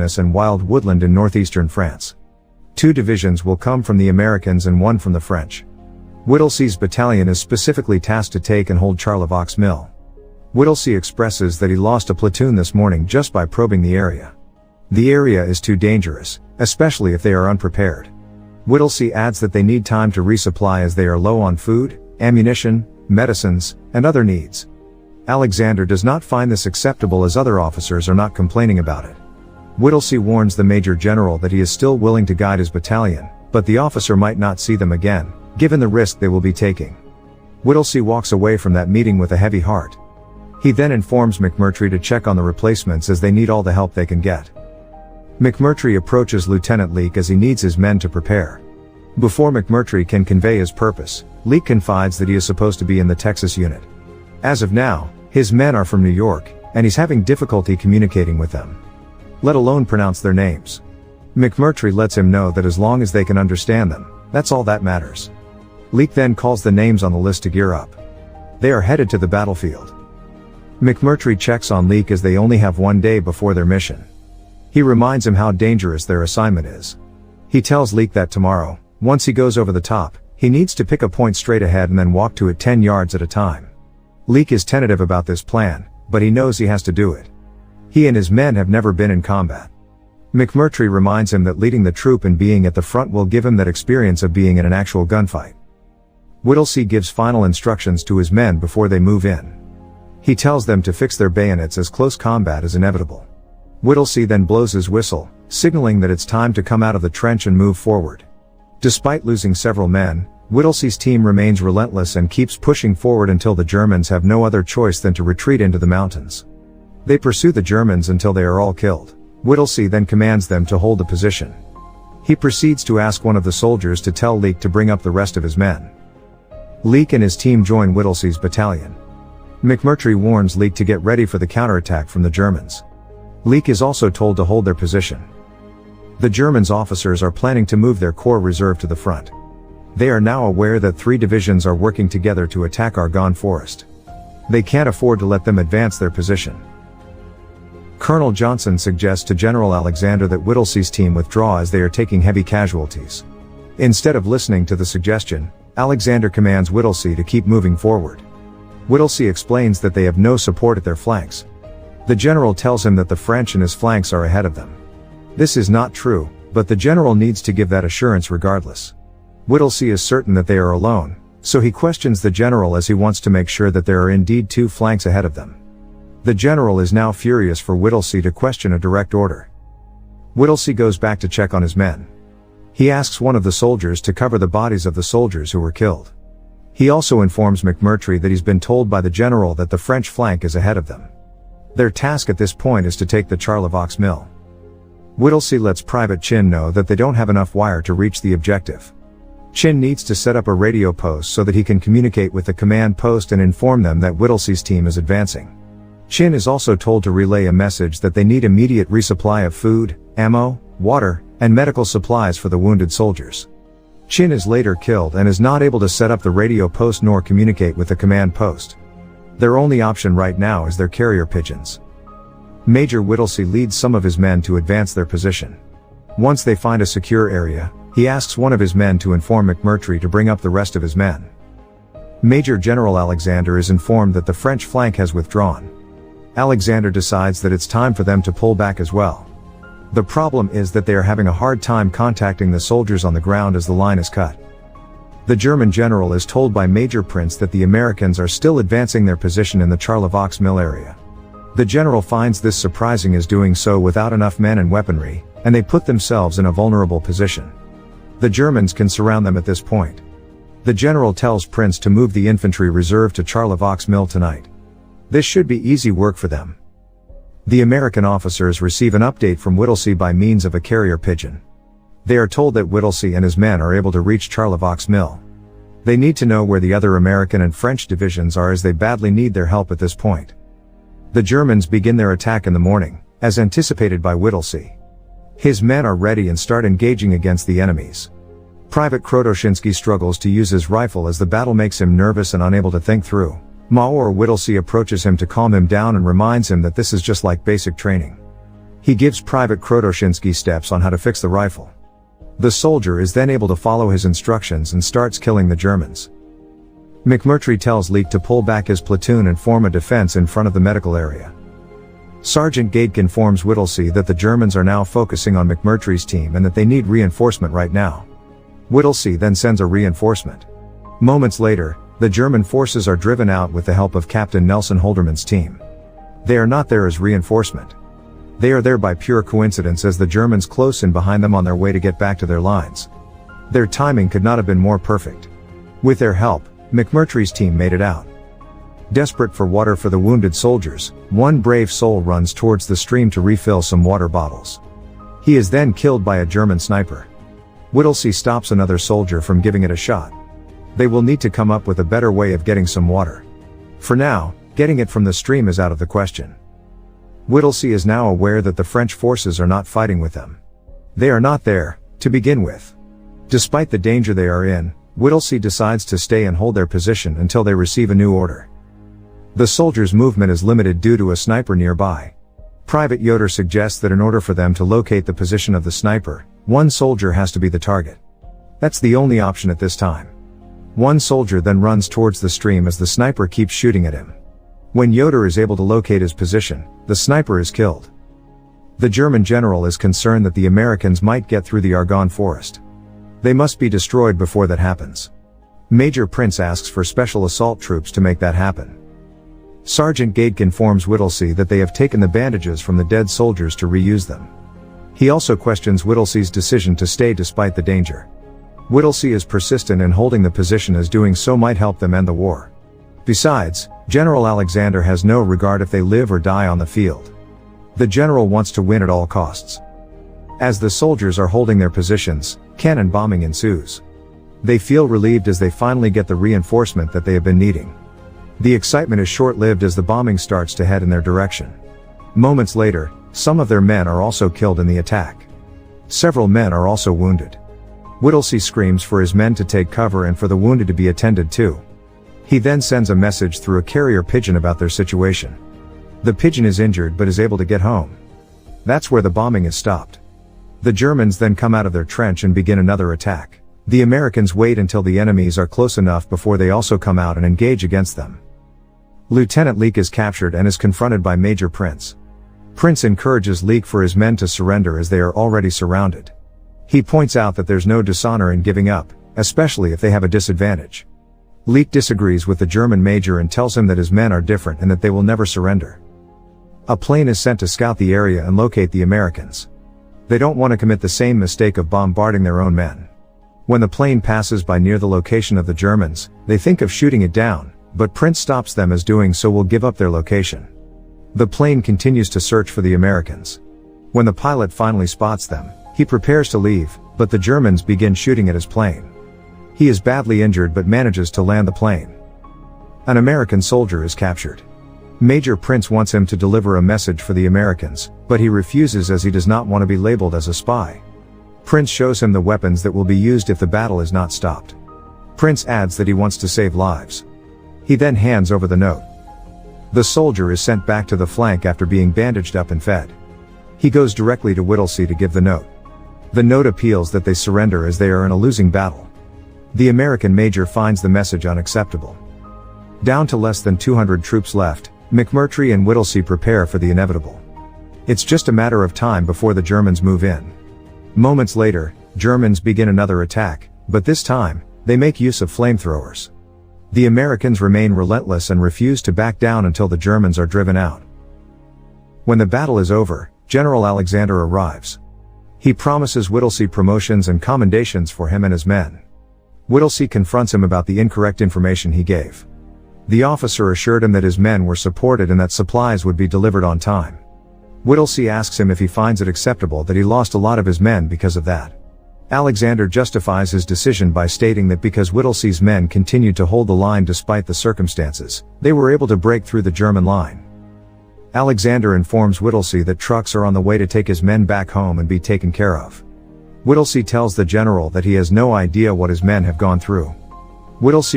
and wild woodland in northeastern France. 2 divisions will come from the Americans and 1 from the French. Whittlesey's battalion is specifically tasked to take and hold Charlevoix Mill. Whittlesey expresses that he lost a platoon this morning just by probing the area. The area is too dangerous, especially if they are unprepared. Whittlesey adds that they need time to resupply as they are low on food, ammunition, medicines, and other needs. Alexander does not find this acceptable as other officers are not complaining about it. Whittlesey warns the Major General that he is still willing to guide his battalion, but the officer might not see them again, given the risk they will be taking. Whittlesey walks away from that meeting with a heavy heart. He then informs McMurtry to check on the replacements as they need all the help they can get. McMurtry approaches Lieutenant Leake as he needs his men to prepare. Before McMurtry can convey his purpose, Leake confides that he is supposed to be in the Texas unit. As of now, his men are from New York, and he's having difficulty communicating with them, let alone pronounce their names. McMurtry lets him know that as long as they can understand them, that's all that matters. Leake then calls the names on the list to gear up. They are headed to the battlefield. McMurtry checks on Leake as they only have 1 day before their mission. He reminds him how dangerous their assignment is. He tells Leake that tomorrow, once he goes over the top, he needs to pick a point straight ahead and then walk to it 10 yards at a time. Leake is tentative about this plan, but he knows he has to do it. He and his men have never been in combat. McMurtry reminds him that leading the troop and being at the front will give him that experience of being in an actual gunfight. Whittlesey gives final instructions to his men before they move in. He tells them to fix their bayonets as close combat is inevitable. Whittlesey then blows his whistle, signaling that it's time to come out of the trench and move forward. Despite losing several men, Whittlesey's team remains relentless and keeps pushing forward until the Germans have no other choice than to retreat into the mountains. They pursue the Germans until they are all killed. Whittlesey then commands them to hold the position. He proceeds to ask one of the soldiers to tell Leake to bring up the rest of his men. Leake and his team join Whittlesey's battalion. McMurtry warns Leake to get ready for the counterattack from the Germans. Leake is also told to hold their position. The Germans' officers are planning to move their corps reserve to the front. They are now aware that 3 divisions are working together to attack Argonne Forest. They can't afford to let them advance their position. Colonel Johnson suggests to General Alexander that Whittlesey's team withdraw as they are taking heavy casualties. Instead of listening to the suggestion, Alexander commands Whittlesey to keep moving forward. Whittlesey explains that they have no support at their flanks. The general tells him that the French and his flanks are ahead of them. This is not true, but the general needs to give that assurance regardless. Whittlesey is certain that they are alone, so he questions the general as he wants to make sure that there are indeed 2 flanks ahead of them. The general is now furious for Whittlesey to question a direct order. Whittlesey goes back to check on his men. He asks one of the soldiers to cover the bodies of the soldiers who were killed. He also informs McMurtry that he's been told by the general that the French flank is ahead of them. Their task at this point is to take the Charlevoix Mill. Whittlesey lets Private Chin know that they don't have enough wire to reach the objective. Chin needs to set up a radio post so that he can communicate with the command post and inform them that Whittlesey's team is advancing. Chin is also told to relay a message that they need immediate resupply of food, ammo, water, and medical supplies for the wounded soldiers. Chin is later killed and is not able to set up the radio post nor communicate with the command post. Their only option right now is their carrier pigeons. Major Whittlesey leads some of his men to advance their position. Once they find a secure area, he asks one of his men to inform McMurtry to bring up the rest of his men. Major General Alexander is informed that the French flank has withdrawn. Alexander decides that it's time for them to pull back as well. The problem is that they are having a hard time contacting the soldiers on the ground as the line is cut. The German general is told by Major Prince that the Americans are still advancing their position in the Charlevoix Mill area. The general finds this surprising as doing so without enough men and weaponry, and they put themselves in a vulnerable position. The Germans can surround them at this point. The general tells Prince to move the infantry reserve to Charlevoix Mill tonight. This should be easy work for them. The American officers receive an update from Whittlesey by means of a carrier pigeon. They are told that Whittlesey and his men are able to reach Charlevoix Mill. They need to know where the other American and French divisions are as they badly need their help at this point. The Germans begin their attack in the morning, as anticipated by Whittlesey. His men are ready and start engaging against the enemies. Private Krotoshinsky struggles to use his rifle as the battle makes him nervous and unable to think through. Major Whittlesey approaches him to calm him down and reminds him that this is just like basic training. He gives Private Krotoshinsky steps on how to fix the rifle. The soldier is then able to follow his instructions and starts killing the Germans. McMurtry tells Leek to pull back his platoon and form a defense in front of the medical area. Sergeant Gage informs Whittlesey that the Germans are now focusing on McMurtry's team and that they need reinforcement right now. Whittlesey then sends a reinforcement. Moments later, the German forces are driven out with the help of Captain Nelson Holderman's team. They are not there as reinforcement. They are there by pure coincidence as the Germans close in behind them on their way to get back to their lines. Their timing could not have been more perfect. With their help, McMurtry's team made it out. Desperate for water for the wounded soldiers, one brave soul runs towards the stream to refill some water bottles. He is then killed by a German sniper. Whittlesey stops another soldier from giving it a shot. They will need to come up with a better way of getting some water. For now, getting it from the stream is out of the question. Whittlesey is now aware that the French forces are not fighting with them. They are not there, to begin with. Despite the danger they are in, Whittlesey decides to stay and hold their position until they receive a new order. The soldiers' movement is limited due to a sniper nearby. Private Yoder suggests that in order for them to locate the position of the sniper, one soldier has to be the target. That's the only option at this time. One soldier then runs towards the stream as the sniper keeps shooting at him. When Yoder is able to locate his position, the sniper is killed. The German general is concerned that the Americans might get through the Argonne forest. They must be destroyed before that happens. Major Prince asks for special assault troops to make that happen. Sergeant Gage informs Whittlesey that they have taken the bandages from the dead soldiers to reuse them. He also questions Whittlesey's decision to stay despite the danger. Whittlesey is persistent in holding the position as doing so might help them end the war. Besides, General Alexander has no regard if they live or die on the field. The general wants to win at all costs. As the soldiers are holding their positions, cannon bombing ensues. They feel relieved as they finally get the reinforcement that they have been needing. The excitement is short-lived as the bombing starts to head in their direction. Moments later, some of their men are also killed in the attack. Several men are also wounded. Whittlesey screams for his men to take cover and for the wounded to be attended to. He then sends a message through a carrier pigeon about their situation. The pigeon is injured but is able to get home. That's where the bombing is stopped. The Germans then come out of their trench and begin another attack. The Americans wait until the enemies are close enough before they also come out and engage against them. Lieutenant Leek is captured and is confronted by Major Prince. Prince encourages Leek for his men to surrender as they are already surrounded. He points out that there's no dishonor in giving up, especially if they have a disadvantage. Leek disagrees with the German major and tells him that his men are different and that they will never surrender. A plane is sent to scout the area and locate the Americans. They don't want to commit the same mistake of bombarding their own men. When the plane passes by near the location of the Germans, they think of shooting it down, but Prince stops them as doing so will give up their location. The plane continues to search for the Americans. When the pilot finally spots them, he prepares to leave, but the Germans begin shooting at his plane. He is badly injured but manages to land the plane. An American soldier is captured. Major Prince wants him to deliver a message for the Americans, but he refuses as he does not want to be labeled as a spy. Prince shows him the weapons that will be used if the battle is not stopped. Prince adds that he wants to save lives. He then hands over the note. The soldier is sent back to the flank after being bandaged up and fed. He goes directly to Whittlesey to give the note. The note appeals that they surrender as they are in a losing battle. The American major finds the message unacceptable. Down to less than 200 troops left, McMurtry and Whittlesey prepare for the inevitable. It's just a matter of time before the Germans move in. Moments later, Germans begin another attack, but this time, they make use of flamethrowers. The Americans remain relentless and refuse to back down until the Germans are driven out. When the battle is over, General Alexander arrives. He promises Whittlesey promotions and commendations for him and his men. Whittlesey confronts him about the incorrect information he gave. The officer assured him that his men were supported and that supplies would be delivered on time. Whittlesey asks him if he finds it acceptable that he lost a lot of his men because of that. Alexander justifies his decision by stating that because Whittlesey's men continued to hold the line despite the circumstances, they were able to break through the German line. Alexander informs Whittlesey that trucks are on the way to take his men back home and be taken care of. Whittlesey tells the general that he has no idea what his men have gone through. Whittlesey